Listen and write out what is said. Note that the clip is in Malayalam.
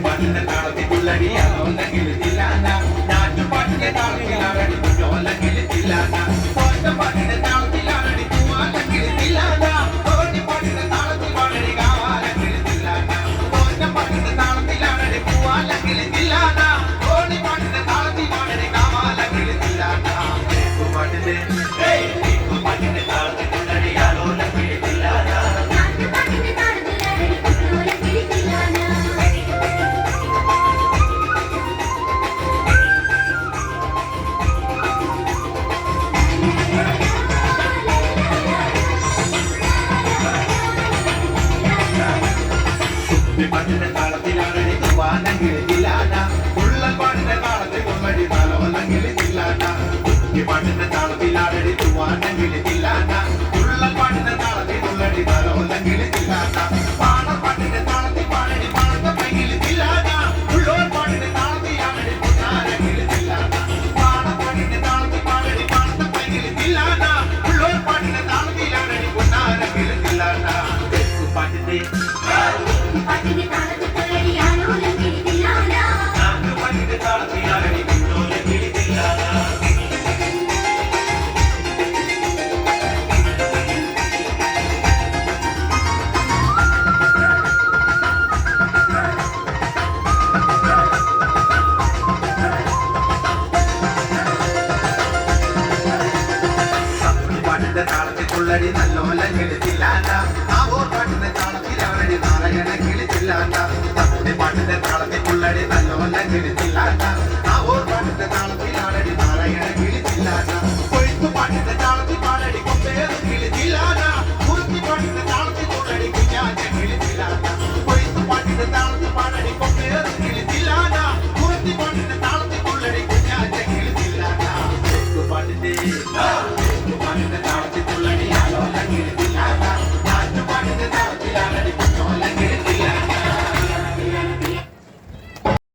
പാട്ടിന്റെ താളത്തിൽ പുള്ളടിയാലോ അല്ലെങ്കിൽ തില്ലാന നാട്ടുപാട്ടിന്റെ താളത്തിലാണടി കുഞ്ഞോല്ലെങ്കിൽ തില്ലാന പാട്ടിന്റെ താളത്തിലാണടി പൂവാല്ലെങ്കിൽ തില്ലാന പാട്ടിന്റെ താളത്തിൽ പാടടി കാവാലെങ്കിൽ തില്ലാന പാട്ടിന്റെ താളത്തിലാണടി പൂവാലെങ്കിൽ തില്ലാന പാട്ടിന്റെ താളത്തിൽ പാടടി കാവാലെങ്കിൽ തില്ലാന പാട്ടിന്റെ പാട്ടിന്റെ താളത്തിൽ പുള്ളടിയാലോ അല്ലെങ്കിൽ തില്ലാന പാട്ടിന്റെ താളത്തിലാണടി തൂവാനെങ്കിൽ തില്ലാന പാട്ടിന്റെ താളത്തിൽ കൊള്ളടി തലോലെങ്കിൽ തില്ലാന പാട്ടിന്റെ താളത്തിലാണടി തൂവാനെങ്കിൽ തില്ലാന പാട്ടിന്റെ താളത്തിൽ കൊള്ളടി തലോലെങ്കിൽ തില്ലാന പാട്ടിന്റെ താളത്തിൽ പാടടി പാടത്തെ പൈകിൽ തില്ലാന പാട്ടിന്റെ താളത്തിലാണടി പൊന്നാരെങ്കിൽ തില്ലാന പാട്ടിന്റെ താളത്തിൽ പാടടി പാടത്തെ പൈകിൽ തില്ലാന പാട്ടിന്റെ താളത്തിലാണടി പൊന്നാരെങ്കിൽ തില്ലാന പാട്ടിന്റെ പാട്ടിന്റെ താളത്തിൽ